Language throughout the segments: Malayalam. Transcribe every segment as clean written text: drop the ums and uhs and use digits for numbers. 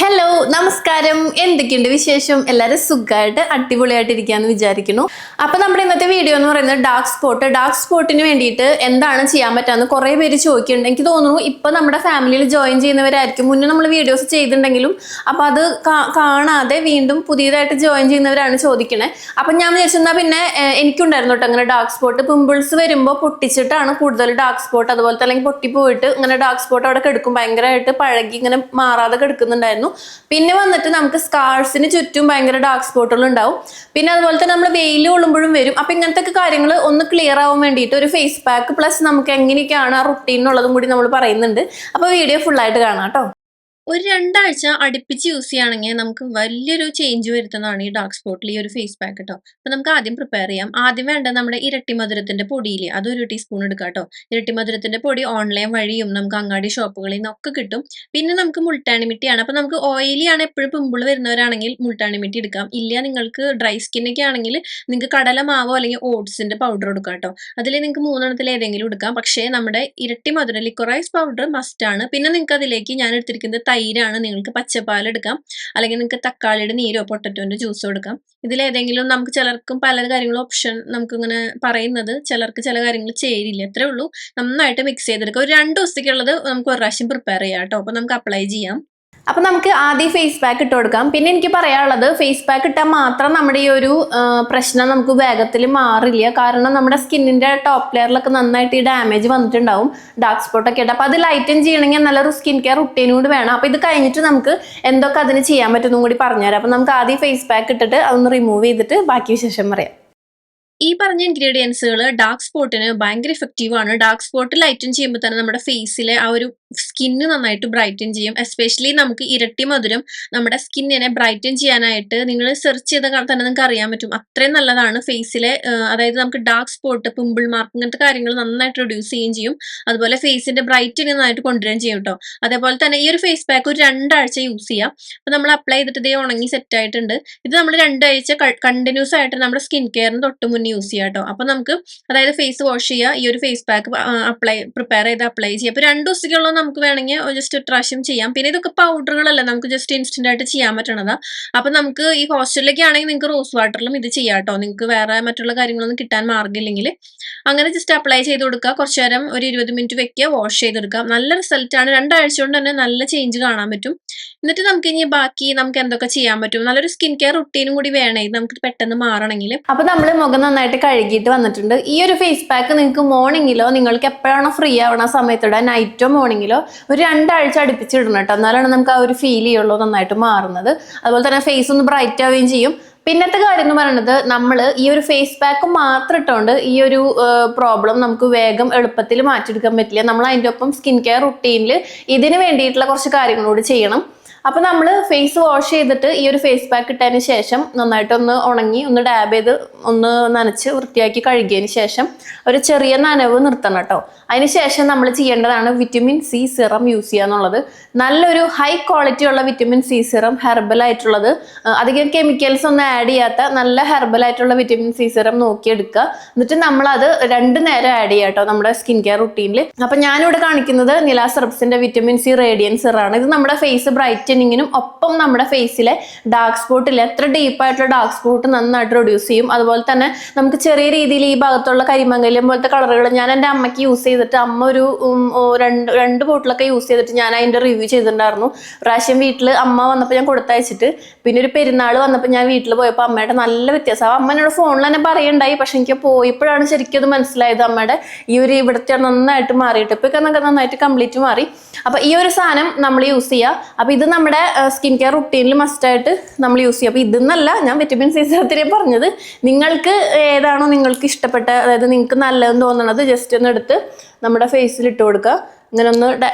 ഹലോ നമസ്കാരം, എന്തൊക്കെയുണ്ട് വിശേഷം? എല്ലാവരും സുഖമായിട്ട് അടിപൊളിയായിട്ടിരിക്കാന്ന് വിചാരിക്കുന്നു. അപ്പൊ നമ്മുടെ ഇന്നത്തെ വീഡിയോ എന്ന് പറയുന്നത് ഡാർക്ക് സ്പോട്ടിന് വേണ്ടിയിട്ട് എന്താണ് ചെയ്യാൻ പറ്റാന്ന് കുറെ പേര് ചോദിക്കുന്നുണ്ട്. എനിക്ക് തോന്നുന്നു ഇപ്പൊ നമ്മുടെ ഫാമിലിയിൽ ജോയിൻ ചെയ്യുന്നവരായിരിക്കും. മുന്നേ നമ്മൾ വീഡിയോസ് ചെയ്തിട്ടുണ്ടെങ്കിലും അപ്പൊ അത് കാണാതെ വീണ്ടും പുതിയതായിട്ട് ജോയിൻ ചെയ്യുന്നവരാണ് ചോദിക്കണേ. അപ്പൊ ഞാൻ വിചാരിച്ചെന്നാ പിന്നെ എനിക്കുണ്ടായിരുന്നു കേട്ടോ അങ്ങനെ ഡാർക്ക് സ്പോട്ട്. പിമ്പിൾസ് വരുമ്പോൾ പൊട്ടിച്ചിട്ടാണ് കൂടുതൽ ഡാർക്ക് സ്പോട്ട്, അതുപോലെ തന്നെ പൊട്ടിപ്പോയിട്ട് ഇങ്ങനെ ഡാർക്ക് സ്പോട്ട് അവിടെ കിടക്കും, ഭയങ്കരമായിട്ട് പഴകി ഇങ്ങനെ മാറാതെ കിടക്കുന്നുണ്ടായിരുന്നു. പിന്നെ വന്നിട്ട് നമുക്ക് സ്കാർസിന് ചുറ്റും ഭയങ്കര ഡാർക്ക് സ്പോട്ടുകൾ ഉണ്ടാവും. പിന്നെ അതുപോലെ തന്നെ നമ്മൾ വെയിൽ കൊള്ളുമ്പോഴും വരും. അപ്പൊ ഇങ്ങനത്തെ കാര്യങ്ങൾ ഒന്ന് ക്ലിയർ ആവാൻ വേണ്ടിയിട്ട് ഒരു ഫേസ് പാക്ക് പ്ലസ് നമുക്ക് എങ്ങനെയൊക്കെയാണ് ആ റുട്ടീൻ എന്നുള്ളതും കൂടി നമ്മൾ പറയുന്നുണ്ട്. അപ്പൊ വീഡിയോ ഫുൾ ആയിട്ട് കാണാം കേട്ടോ. ഒരു 2 ആഴ്ച അടുപ്പിച്ച് യൂസ് ചെയ്യുകയാണെങ്കിൽ നമുക്ക് വലിയൊരു ചേഞ്ച് വരുത്തുന്നതാണ് ഈ ഡാർക്ക് സ്പോട്ടിൽ ഈ ഒരു ഫേസ് പാക്ക് കേട്ടോ. അപ്പൊ നമുക്ക് ആദ്യം പ്രിപ്പയർ ചെയ്യാം. ആദ്യം വേണ്ട നമ്മുടെ ഇരട്ടി മധുരത്തിന്റെ പൊടിയില്ലേ, അതൊരു ടീസ്പൂൺ എടുക്കാം കേട്ടോ. ഇരട്ടി മധുരത്തിന്റെ പൊടി ഓൺലൈൻ വഴിയും നമുക്ക് അങ്ങാടി ഷോപ്പുകളിൽ നിന്നൊക്കെ കിട്ടും. പിന്നെ നമുക്ക് മുൾട്ടാണിമിട്ടിയാണ്. അപ്പൊ നമുക്ക് ഓയിലി ആണ് എപ്പോഴും പിമ്പിൾ വരുന്നവരാണെങ്കിൽ മുൾട്ടാണിമിട്ടി എടുക്കാം. ഇല്ല നിങ്ങൾക്ക് ഡ്രൈ സ്കിന്നൊക്കെ ആണെങ്കിൽ നിങ്ങൾക്ക് കടലമാവോ അല്ലെങ്കിൽ ഓട്സിന്റെ പൗഡർ എടുക്കാം കേട്ടോ. അതിൽ നിങ്ങൾക്ക് 3 ഏതെങ്കിലും എടുക്കാം. പക്ഷേ നമ്മുടെ ഇരട്ടി മധുരം ലിക്വറൈസ് പൗഡർ മസ്റ്റ് ആണ്. പിന്നെ നിങ്ങൾക്ക് അതിലേക്ക് ഞാൻ എടുത്തിരിക്കുന്നത് തൈരാണ്. നിങ്ങൾക്ക് പച്ചപ്പാൽ എടുക്കാം, അല്ലെങ്കിൽ നിങ്ങൾക്ക് തക്കാളിയുടെ നീരോ പൊട്ടറ്റോന്റെ ജ്യൂസോ എടുക്കാം. ഇതിലേതെങ്കിലും നമുക്ക് ചിലർക്കും പല കാര്യങ്ങളും ഓപ്ഷൻ നമുക്ക് ഇങ്ങനെ പറയുന്നത് ചിലർക്ക് ചില കാര്യങ്ങൾ ചേരില്ല, അത്രേ ഉള്ളൂ. നന്നായിട്ട് മിക്സ് ചെയ്തെടുക്കുക. ഒരു 2 ദിവസത്തേക്കുള്ളത് നമുക്ക് ഒരു പ്രാവശ്യം പ്രിപ്പയർ ചെയ്യാം കേട്ടോ. അപ്പൊ നമുക്ക് അപ്ലൈ ചെയ്യാം. അപ്പൊ നമുക്ക് ആദ്യം ഫേസ് പാക്ക് ഇട്ട് കൊടുക്കാം. പിന്നെ എനിക്ക് പറയാനുള്ളത്, ഫേസ് പാക്ക് ഇട്ടാൽ മാത്രം നമ്മുടെ ഈ ഒരു പ്രശ്നം നമുക്ക് വേഗത്തിൽ മാറില്ല. കാരണം നമ്മുടെ സ്കിന്നിന്റെ ടോപ്പ് ലെയറിലൊക്കെ നന്നായിട്ട് ഈ ഡാമേജ് വന്നിട്ടുണ്ടാവും, ഡാർക്ക് സ്പോട്ട് ഒക്കെ ആയിട്ട്. അപ്പൊ അത് ലൈറ്റൻ ചെയ്യണമെങ്കിൽ നല്ലൊരു സ്കിൻ കെയർ റുട്ടീനും കൂടി വേണം. അപ്പൊ ഇത് കഴിഞ്ഞിട്ട് നമുക്ക് എന്തൊക്കെ അതിന് ചെയ്യാൻ പറ്റുമെന്നും കൂടി പറഞ്ഞുതരാം. അപ്പൊ നമുക്ക് ആദ്യം ഫേസ് പാക്ക് ഇട്ടിട്ട് അതൊന്ന് റിമൂവ് ചെയ്തിട്ട് ബാക്കി വിശേഷം പറയാം. ഈ പറഞ്ഞ ഇൻഗ്രീഡിയൻസുകൾ ഡാർക്ക് സ്പോട്ടിന് ഭയങ്കര ഇഫക്റ്റീവ് ആണ്. ഡാർക്ക് സ്പോട്ട് ലൈറ്റൻ ചെയ്യുമ്പോൾ തന്നെ നമ്മുടെ ഫേസിലെ ആ ഒരു സ്കിന്ന് നന്നായിട്ട് ബ്രൈറ്റൻ ചെയ്യും. എസ്പെഷ്യലി നമുക്ക് ഇരട്ടി മധുരം നമ്മുടെ സ്കിന്നിനെ ബ്രൈറ്റൻ ചെയ്യാനായിട്ട് നിങ്ങൾ സെർച്ച് ചെയ്ത തന്നെ നിങ്ങൾക്ക് അറിയാൻ പറ്റും. അത്രയും നല്ലതാണ് ഫേസിലെ, അതായത് നമുക്ക് ഡാർക്ക് സ്പോട്ട്, പിമ്പിൾ മാർക്ക് ഇങ്ങനത്തെ കാര്യങ്ങൾ നന്നായിട്ട് റിഡ്യൂസ് ചെയ്യുകയും ചെയ്യും. അതുപോലെ ഫേസിന്റെ ബ്രൈറ്റനിങ് നന്നായിട്ട് കൊണ്ടുവരികയും ചെയ്യും കേട്ടോ. അതേപോലെ തന്നെ ഈ ഒരു ഫേസ് പാക്ക് ഒരു 2 ആഴ്ച യൂസ് ചെയ്യാം. അപ്പൊ നമ്മൾ അപ്ലൈ ചെയ്തിട്ട് ഇതേ ഉണങ്ങി സെറ്റ് ആയിട്ടുണ്ട്. ഇത് നമ്മൾ 2 ആഴ്ച കണ്ടിന്യൂസ് ആയിട്ട് നമ്മുടെ സ്കിൻ കെയറിന് തൊട്ട് മുന്നേ യൂസ് ചെയ്യാം കേട്ടോ. അപ്പൊ നമുക്ക് അതായത് ഫേസ് വാഷ് ചെയ്യുക, ഈ ഒരു ഫേസ് പാക്ക് പ്രിപ്പയർ ചെയ്ത് അപ്ലൈ ചെയ്യാം. അപ്പൊ 2 ദിവസത്തേക്കുള്ള നമുക്ക് വേണമെങ്കിൽ ജസ്റ്റ് ഒരു പ്രാവശ്യം ചെയ്യാം. പിന്നെ ഇതൊക്കെ പൗഡറുകളല്ല, നമുക്ക് ജസ്റ്റ് ഇൻസ്റ്റന്റ് ആയിട്ട് ചെയ്യാൻ പറ്റണതാ. അപ്പൊ നമുക്ക് ഈ ഹോസ്റ്റലിലേക്ക് ആണെങ്കിൽ നിങ്ങൾക്ക് റോസ് വാട്ടറിലും ഇത് ചെയ്യാം കേട്ടോ. നിങ്ങൾക്ക് വേറെ മറ്റുള്ള കാര്യങ്ങളൊന്നും കിട്ടാൻ മാർഗ്ഗമില്ലെങ്കിൽ അങ്ങനെ ജസ്റ്റ് അപ്ലൈ ചെയ്ത് കൊടുക്കുക. കുറച്ചു നേരം ഒരു 20 മിനിറ്റ് വെക്കുക, വാഷ് ചെയ്തെടുക്കുക. നല്ല റിസൾട്ട് ആണ്. 2 ആഴ്ച കൊണ്ട് തന്നെ നല്ല ചേഞ്ച് കാണാൻ പറ്റും. എന്നിട്ട് നമുക്ക് ഇനി ബാക്കി നമുക്ക് എന്തൊക്കെ ചെയ്യാൻ പറ്റും, നല്ലൊരു സ്കിൻ കെയർ റുട്ടീനും കൂടി വേണേ നമുക്ക് പെട്ടെന്ന് മാറണമെങ്കിൽ. അപ്പൊ നമ്മൾ മുഖം നന്നായിട്ട് കഴുകിയിട്ട് വന്നിട്ടുണ്ട്. ഈ ഒരു ഫേസ് പാക്ക് നിങ്ങൾക്ക് മോർണിംഗിലോ നിങ്ങൾക്ക് എപ്പോഴാണോ ഫ്രീ ആവണ സമയത്തോടെ നൈറ്റോ മോർണിംഗിലോ ഒരു 2 ആഴ്ച അടുപ്പിച്ചിടണം കേട്ടോ. എന്നാലാണ് നമുക്ക് ആ ഒരു ഫീൽ ചെയ്യുള്ളൂ നന്നായിട്ട് മാറുന്നത്. അതുപോലെ തന്നെ ഫേസ് ഒന്ന് ബ്രൈറ്റ് ആവുകയും ചെയ്യും. പിന്നത്തെ കാര്യം എന്ന് പറയുന്നത്, നമ്മൾ ഈ ഒരു ഫേസ് പാക്ക് മാത്രം ഇട്ടുകൊണ്ട് ഈ ഒരു പ്രോബ്ലം നമുക്ക് വേഗം എളുപ്പത്തിൽ മാറ്റിയെടുക്കാൻ പറ്റില്ല. നമ്മൾ അതിൻ്റെ ഒപ്പം സ്കിൻ കെയർ റുട്ടീനിൽ ഇതിന് വേണ്ടിയിട്ടുള്ള കുറച്ച് കാര്യങ്ങളോട് ചെയ്യണം. അപ്പൊ നമ്മൾ ഫേസ് വാഷ് ചെയ്തിട്ട് ഈ ഒരു ഫേസ് പാക്ക് ഇട്ടതിന് ശേഷം നന്നായിട്ടൊന്ന് ഉണങ്ങി ഒന്ന് ഡാബ് ചെയ്ത് ഒന്ന് നനച്ച് വൃത്തിയാക്കി കഴുകിയതിന് ശേഷം ഒരു ചെറിയ നനവ് നിർത്തണം കേട്ടോ. അതിനുശേഷം നമ്മൾ ചെയ്യേണ്ടതാണ് വിറ്റമിൻ സി സിറം യൂസ് ചെയ്യുക എന്നുള്ളത്. നല്ലൊരു ഹൈ ക്വാളിറ്റി ഉള്ള വിറ്റമിൻ സി സിറം, ഹെർബൽ ആയിട്ടുള്ളത്, അധികം കെമിക്കൽസ് ഒന്നും ആഡ് ചെയ്യാത്ത നല്ല ഹെർബൽ ആയിട്ടുള്ള വിറ്റമിൻ സി സിറം നോക്കിയെടുക്കുക. എന്നിട്ട് നമ്മളത് 2 നേരം ആഡ് ചെയ്യുക കേട്ടോ നമ്മുടെ സ്കിൻ കെയർ റുട്ടീനിൽ. അപ്പൊ ഞാനിവിടെ കാണിക്കുന്നത് നിലാ സെറപ്സിന്റെ വിറ്റമിൻ സി റേഡിയൻ സിറാണ്. ഇത് നമ്മുടെ ഫേസ് ബ്രൈറ്റനിങ്ങിനും ഒപ്പം നമ്മുടെ ഫേസിലെ ഡാർക്ക് സ്പോട്ടിൽ എത്ര ഡീപ്പായിട്ടുള്ള ഡാർക്ക് സ്പോട്ട് നന്നായിട്ട് റെഡ്യൂസ് ചെയ്യും. അതുപോലെ തന്നെ നമുക്ക് ചെറിയ രീതിയിൽ ഈ ഭാഗത്തുള്ള കരിമംഗലം പോലത്തെ കളറുകൾ ഞാൻ എൻ്റെ അമ്മയ്ക്ക് യൂസ് ചെയ്തിട്ട്, അമ്മ ഒരു 2 ബോട്ടിലൊക്കെ യൂസ് ചെയ്തിട്ട് ഞാൻ അതിൻ്റെ റിവ്യൂ ചെയ്തിട്ടുണ്ടായിരുന്നു. പ്രാവശ്യം വീട്ടിൽ അമ്മ വന്നപ്പോൾ ഞാൻ കൊടുത്തയച്ചിട്ട്, പിന്നെ ഒരു പെരുന്നാൾ വന്നപ്പോൾ ഞാൻ വീട്ടിൽ പോയപ്പോൾ അമ്മയുടെ നല്ല വ്യത്യാസം. അമ്മ എന്നോട് ഫോണിൽ തന്നെ പറയുണ്ടായി, പക്ഷെ എനിക്ക് പോയപ്പോഴാണ് ശരിക്കും അത് മനസ്സിലായത് അമ്മയുടെ ഈ ഒരു ഇവിടുത്തെ നന്നായിട്ട് മാറിയിട്ട്. ഇപ്പൊ ഒക്കെ നന്നായിട്ട് കംപ്ലീറ്റ് മാറി. അപ്പൊ ഈ ഒരു സാധനം നമ്മൾ യൂസ് ചെയ്യുക. അപ്പൊ ഇത് നമ്മുടെ സ്കിൻ കെയർ റുട്ടീനിൽ മസ്റ്റായിട്ട് നമ്മൾ യൂസ് ചെയ്യുക. അപ്പൊ ഇതെന്നല്ല ഞാൻ വിറ്റമിൻ സി സിറത്തിനെ പറഞ്ഞത്. നിങ്ങൾക്ക് ഏതാണോ നിങ്ങൾക്ക് ഇഷ്ടപ്പെട്ട, അതായത് നിങ്ങൾക്ക് നല്ലതെന്ന് തോന്നുന്നത് ജസ്റ്റ് ഒന്ന് എടുത്ത് നമ്മുടെ ഫേസിൽ ഇട്ട് കൊടുക്കുക. ഇങ്ങനെ ഒന്ന്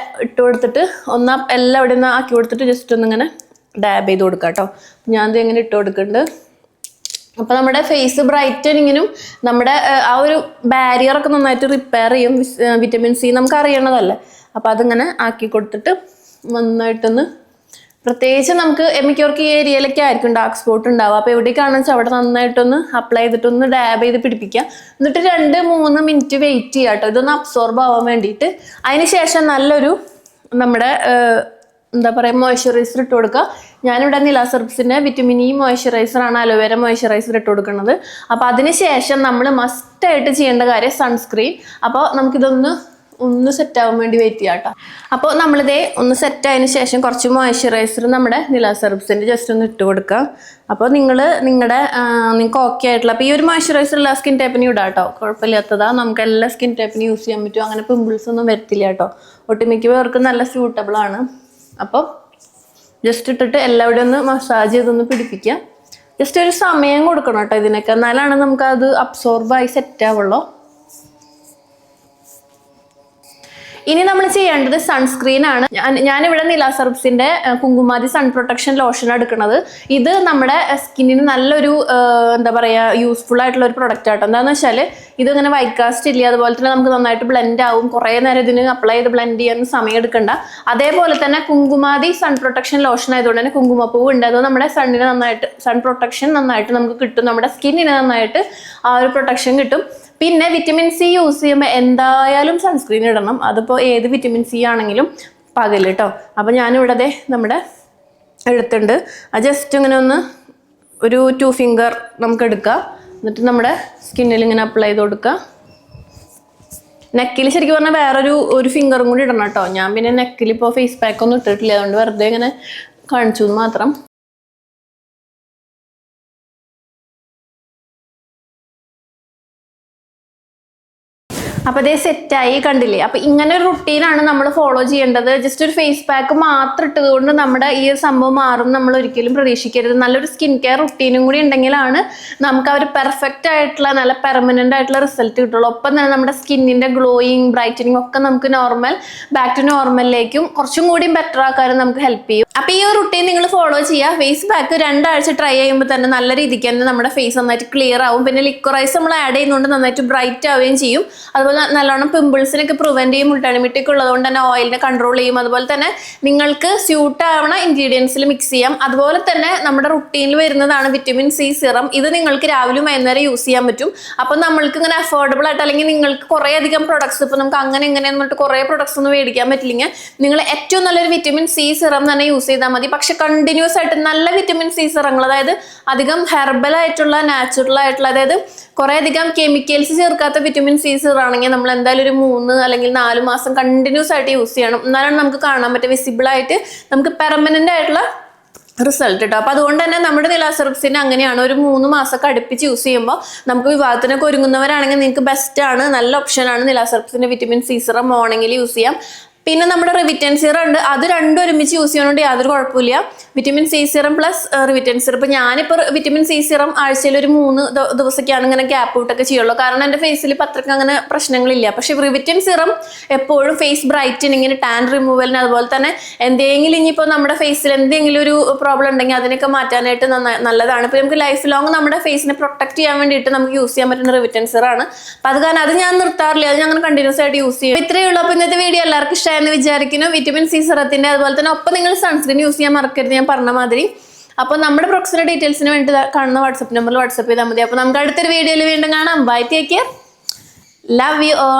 ഇട്ട് കൊടുത്തിട്ട് ഒന്ന് എല്ലാം ഇവിടെ നിന്ന് ആക്കി കൊടുത്തിട്ട് ജസ്റ്റ് ഒന്ന് ഇങ്ങനെ ഡാബ് ചെയ്ത് കൊടുക്കുക കേട്ടോ. ഞാൻ ഇത് എങ്ങനെ ഇട്ട് കൊടുക്കുന്നുണ്ട്. അപ്പൊ നമ്മുടെ ഫേസ് ബ്രൈറ്റനിങ്ങിനും നമ്മുടെ ആ ഒരു ബാരിയറൊക്കെ നന്നായിട്ട് റിപ്പയർ ചെയ്യും വിറ്റമിൻ സി, നമുക്ക് അറിയണതല്ലേ. അപ്പൊ അതിങ്ങനെ ആക്കി കൊടുത്തിട്ട് നന്നായിട്ടൊന്ന്, പ്രത്യേകിച്ച് നമുക്ക് മിക്കവർക്ക് ഈ ഏരിയയിലൊക്കെ ആയിരിക്കും ഡാർക്ക് സ്പോട്ട് ഉണ്ടാവുക. അപ്പോൾ എവിടേക്കാണെന്ന് വെച്ചാൽ അവിടെ നന്നായിട്ടൊന്ന് അപ്ലൈ ചെയ്തിട്ടൊന്ന് ഡാബ് ചെയ്ത് പിടിപ്പിക്കുക. എന്നിട്ട് 2-3 മിനിറ്റ് വെയിറ്റ് ചെയ്യുക കേട്ടോ, ഇതൊന്ന് അബ്സോർബ് ആവാൻ വേണ്ടിയിട്ട്. അതിന് ശേഷം നല്ലൊരു നമ്മുടെ എന്താ പറയുക മോയ്സ്ചറൈസർ ഇട്ട് കൊടുക്കുക. ഞാനിവിടെ നിലാസെർബ്സിൻ്റെ വിറ്റമിൻ ഇ മോയ്സ്ചറൈസറാണ്, അലോവേര മോയ്സ്ചറൈസർ ഇട്ട് കൊടുക്കുന്നത്. അപ്പോൾ അതിന് ശേഷം നമ്മൾ മസ്റ്റായിട്ട് ചെയ്യേണ്ട കാര്യം സൺസ്ക്രീൻ. അപ്പോൾ നമുക്കിതൊന്ന് സെറ്റാവാൻ വേണ്ടി വെയിറ്റ് ചെയ്യാം കേട്ടോ. അപ്പോൾ നമ്മളിതേ ഒന്ന് സെറ്റായതിനു ശേഷം കുറച്ച് മോയ്സ്ചറൈസർ നമ്മുടെ നിലാസെർബ്സിൻ്റെ ജസ്റ്റ് ഒന്ന് ഇട്ട് കൊടുക്കുക. അപ്പോൾ നിങ്ങൾക്ക് ഓക്കെ ആയിട്ടുള്ള, അപ്പോൾ ഈ ഒരു മോയ്സ്ചറൈസർ എല്ലാ സ്കിൻ ടൈപ്പിനും ഇടാം കേട്ടോ, കുഴപ്പമില്ലാത്തതാ. നമുക്ക് എല്ലാ സ്കിൻ ടൈപ്പിനും യൂസ് ചെയ്യാൻ പറ്റും, അങ്ങനെ പിമ്പിൾസ് ഒന്നും വരത്തില്ല കേട്ടോ. ഒട്ടുമിക്ക പേർക്ക് നല്ല സ്യൂട്ടബിൾ ആണ്. അപ്പോൾ ജസ്റ്റ് ഇട്ടിട്ട് എല്ലാവരുടെയും ഒന്ന് മസാജ് ചെയ്തൊന്ന് പിടിപ്പിക്കുക. ജസ്റ്റ് ഒരു സമയം കൊടുക്കണം കേട്ടോ ഇതിനൊക്കെ, എന്നാലാണ് നമുക്കത് അബ്സോർബായി സെറ്റ് ആവുള്ളൂ. ഇനി നമ്മൾ ചെയ്യേണ്ടത് സൺസ്ക്രീൻ ആണ്. ഞാനിവിടെ നിലാസെർബ്സിൻ്റെ കുങ്കുമാതി സൺ പ്രൊട്ടക്ഷൻ ലോഷൻ എടുക്കുന്നത്. ഇത് നമ്മുടെ സ്കിന്നിന് നല്ലൊരു എന്താ പറയുക യൂസ്ഫുൾ ആയിട്ടുള്ള ഒരു പ്രൊഡക്റ്റ് ആട്ടോ. എന്താണെന്ന് വെച്ചാൽ ഇതിങ്ങനെ വൈറ്റ് കാസ്റ്റ് ഇല്ല, അതുപോലെ തന്നെ നമുക്ക് നന്നായിട്ട് ബ്ലെൻഡ് ആവും. കുറേ നേരം ഇതിന് അപ്ലൈ ചെയ്ത് ബ്ലെൻഡ് ചെയ്യാൻ സമയം എടുക്കണ്ട. അതേപോലെ തന്നെ കുങ്കുമാതി സൺ പ്രൊട്ടക്ഷൻ ലോഷൻ ആയതുകൊണ്ട് തന്നെ കുങ്കുമപ്പൂവ് ഉണ്ട്, അത് നമ്മുടെ സണ്ണിന് നന്നായിട്ട് സൺ പ്രൊട്ടക്ഷൻ നന്നായിട്ട് നമുക്ക് കിട്ടും, നമ്മുടെ സ്കിന്നിന് നന്നായിട്ട് ആ ഒരു പ്രൊട്ടക്ഷൻ കിട്ടും. പിന്നെ വിറ്റമിൻ സി യൂസ് ചെയ്യുമ്പോൾ എന്തായാലും സൺസ്ക്രീൻ ഇടണം, അതിപ്പോൾ ഏത് വിറ്റമിൻ സി ആണെങ്കിലും പകൽ കേട്ടോ. അപ്പോൾ ഞാനിവിടെ നമ്മുടെ എടുത്തിട്ടുണ്ട്, അത് ജസ്റ്റ് ഇങ്ങനെ ഒന്ന് ഒരു 2 ഫിംഗർ നമുക്ക് എടുക്കുക. എന്നിട്ട് നമ്മുടെ സ്കിന്നിൽ ഇങ്ങനെ അപ്ലൈ ചെയ്ത് കൊടുക്കുക. നെക്കിൽ ശരിക്കും പറഞ്ഞാൽ വേറൊരു ഫിംഗറും കൂടി ഇടണം കേട്ടോ. ഞാൻ പിന്നെ നെക്കിൽ ഇപ്പോൾ ഫേസ് പാക്ക് ഒന്നും ഇട്ടിട്ടില്ല, അതുകൊണ്ട് വെറുതെ ഇങ്ങനെ കാണിച്ചു എന്ന് മാത്രം. അപ്പോൾ അതേ സെറ്റായി കണ്ടില്ലേ. അപ്പോൾ ഇങ്ങനെ ഒരു റുട്ടീനാണ് നമ്മൾ ഫോളോ ചെയ്യേണ്ടത്. ജസ്റ്റ് ഒരു ഫേസ് പാക്ക് മാത്രം ഇട്ടത് കൊണ്ട് നമ്മുടെ ഈ ഒരു സംഭവം മാറും നമ്മൾ ഒരിക്കലും പ്രതീക്ഷിക്കരുത്. നല്ലൊരു സ്കിൻ കെയർ റുട്ടീനും കൂടി ഉണ്ടെങ്കിലാണ് നമുക്ക് ആ ഒരു പെർഫെക്റ്റ് ആയിട്ടുള്ള നല്ല പെർമനൻ്റ് ആയിട്ടുള്ള റിസൾട്ട് കിട്ടുള്ളൂ. ഒപ്പം തന്നെ നമ്മുടെ സ്കിന്നിൻ്റെ ഗ്ലോയിങ് ബ്രൈറ്റനിങ് ഒക്കെ നമുക്ക് ബാക്ക് ടു നോർമലിലേക്കും കുറച്ചും കൂടി ബെറ്റർ ആക്കാനും നമുക്ക് ഹെൽപ്പ് ചെയ്യും. അപ്പോൾ ഈ ഒരു റുട്ടീൻ നിങ്ങൾ ഫോളോ ചെയ്യുക. ഫേസ് പാക്ക് 2 ആഴ്ച ട്രൈ ചെയ്യുമ്പോൾ തന്നെ നല്ല രീതിക്ക് തന്നെ നമ്മുടെ ഫേസ് നന്നായിട്ട് ക്ലിയർ ആവും. പിന്നെ ലിക്വറൈസ് നമ്മൾ ആഡ് ചെയ്യുന്നതുകൊണ്ട് നന്നായിട്ട് ബ്രൈറ്റ് ആവുകയും ചെയ്യും. അതുപോലെ നല്ലോണം പിമ്പിൾസിനൊക്കെ പ്രിവെന്റ് ചെയ്യും. മുൾട്ടാണിമിട്ടിക്ക് ഉള്ളതുകൊണ്ട് തന്നെ ഓയിലിനെ കൺട്രോൾ ചെയ്യും. അതുപോലെ തന്നെ നിങ്ങൾക്ക് സ്യൂട്ട് ആവണ ഇൻഗ്രീഡിയൻസിൽ മിക്സ് ചെയ്യാം. അതുപോലെ തന്നെ നമ്മുടെ റുട്ടീനിൽ വരുന്നതാണ് വിറ്റമിൻ സി സിറം. ഇത് നിങ്ങൾക്ക് രാവിലെ വൈകുന്നേരം യൂസ് ചെയ്യാൻ പറ്റും. അപ്പം നമ്മൾക്ക് ഇങ്ങനെ അഫോർഡബിൾ ആയിട്ട്, അല്ലെങ്കിൽ നിങ്ങൾക്ക് കുറേ അധികം പ്രൊഡക്ട്സ്, ഇപ്പോൾ നമുക്ക് അങ്ങനെ ഇങ്ങനെ എന്നിട്ട് കുറേ പ്രൊഡക്ട്സ് ഒന്നും മേടിക്കാൻ പറ്റില്ലെങ്കിൽ നിങ്ങൾ ഏറ്റവും നല്ലൊരു വിറ്റമിൻ സി സിറം തന്നെ യൂസ് ചെയ്താൽ മതി. പക്ഷെ കണ്ടിന്യൂസ് ആയിട്ട് നല്ല വിറ്റമിൻ സി സിറങ്ങൾ, അതായത് അധികം ഹെർബൽ ആയിട്ടുള്ള നാച്ചുറൽ ആയിട്ടുള്ള, അതായത് കുറേ അധികം കെമിക്കൽസ് ചേർക്കാത്ത വിറ്റമിൻ സി സിറം ആണെങ്കിൽ നമ്മൾ എന്തായാലും ഒരു 3 അല്ലെങ്കിൽ 4 മാസം കണ്ടിന്യൂസ് ആയിട്ട് യൂസ് ചെയ്യണം. എന്നാലാണ് നമുക്ക് കാണാൻ പറ്റും വിസിബിൾ ആയിട്ട് നമുക്ക് പെർമനന്റ് ആയിട്ടുള്ള റിസൾട്ട് കിട്ടും. അപ്പോൾ അതുകൊണ്ട് തന്നെ നമ്മുടെ നിലാസെർബ്സിന് അങ്ങനെയാണ്, ഒരു 3 മാസമൊക്കെ അടുപ്പിച്ച് യൂസ് ചെയ്യുമ്പോൾ നമുക്ക് വിവാഹത്തിനൊക്കെ ഒരുങ്ങുന്നവരാണെങ്കിൽ നിങ്ങൾക്ക് ബെസ്റ്റാണ്, നല്ല ഓപ്ഷനാണ് നിലാസെർബ്സിൻ്റെ വിറ്റമിൻ സി സിറം മോർണിംഗിൽ യൂസ് ചെയ്യാം. പിന്നെ നമ്മുടെ റിവിറ്റൻ സിറം ഉണ്ട്, അത് രണ്ടും ഒരുമിച്ച് യൂസ് ചെയ്യുന്നതുകൊണ്ട് യാതൊരു കുഴപ്പമില്ല. വിറ്റമിൻ സി സിറം പ്ലസ് റിവിറ്റൻ സിറം. ഇപ്പം ഞാനിപ്പോൾ വിറ്റമിൻ സി സിറം ആഴ്ചയിൽ ഒരു 3 ദിവസമൊക്കെയാണ് ഇങ്ങനെ ഗ്യാപ്പ് വിട്ടൊക്കെ ചെയ്യുള്ളൂ, കാരണം എൻ്റെ ഫേസിൽ അത്രയ്ക്ക് അങ്ങനെ പ്രശ്നങ്ങളില്ല. പക്ഷേ റിവിറ്റൻ സിറം എപ്പോഴും ഫേസ് ബ്രൈറ്റനിങ്ങിന്, ടാൻ റിമൂവലിന്, അതുപോലെ തന്നെ എന്തെങ്കിലും ഇനിയിപ്പോൾ നമ്മുടെ ഫേസിൽ എന്തെങ്കിലും ഒരു പ്രോബ്ലം ഉണ്ടെങ്കിൽ അതിനൊക്കെ മാറ്റാനായിട്ട് നല്ലതാണ്. ഇപ്പോൾ നമുക്ക് ലൈഫ് ലോങ് നമ്മുടെ ഫേസിനെ പ്രൊട്ടക്ട് ചെയ്യാൻ വേണ്ടിയിട്ട് നമുക്ക് യൂസ് ചെയ്യാൻ പറ്റുന്ന റിവിറ്റൻ സിറാണ്. അപ്പം അത് കാരണം അത് ഞാൻ നിർത്താറില്ല, അത് ഞങ്ങൾ കണ്ടിന്യൂസ് ആയിട്ട് യൂസ് ചെയ്യും. ഇത്രയേ ഉള്ളൂ. അപ്പോൾ ഇന്നത്തെ വീഡിയോ എല്ലാവർക്കും എന്ന് വിചാരിക്കുന്നു. വിറ്റമിൻ സി സിറത്തിന്റെ, അതുപോലെ തന്നെ ഒപ്പം നിങ്ങൾ സൺസ്ക്രീൻ യൂസ് ചെയ്യാൻ മറക്കരുത്, ഞാൻ പറഞ്ഞ മാതിരി. അപ്പോൾ നമ്മുടെ പ്രൊഡക്ട്സിന്റെ ഡീറ്റെയിൽസിന് വേണ്ടി കാണുന്ന വാട്സ്ആപ്പ് നമ്പറിൽ വാട്സ്ആപ്പ് ചെയ്താൽ മതി. അപ്പോൾ നമുക്ക് അടുത്തൊരു വീഡിയോയിൽ വീണ്ടും കാണാം. Bye, take care, love you all.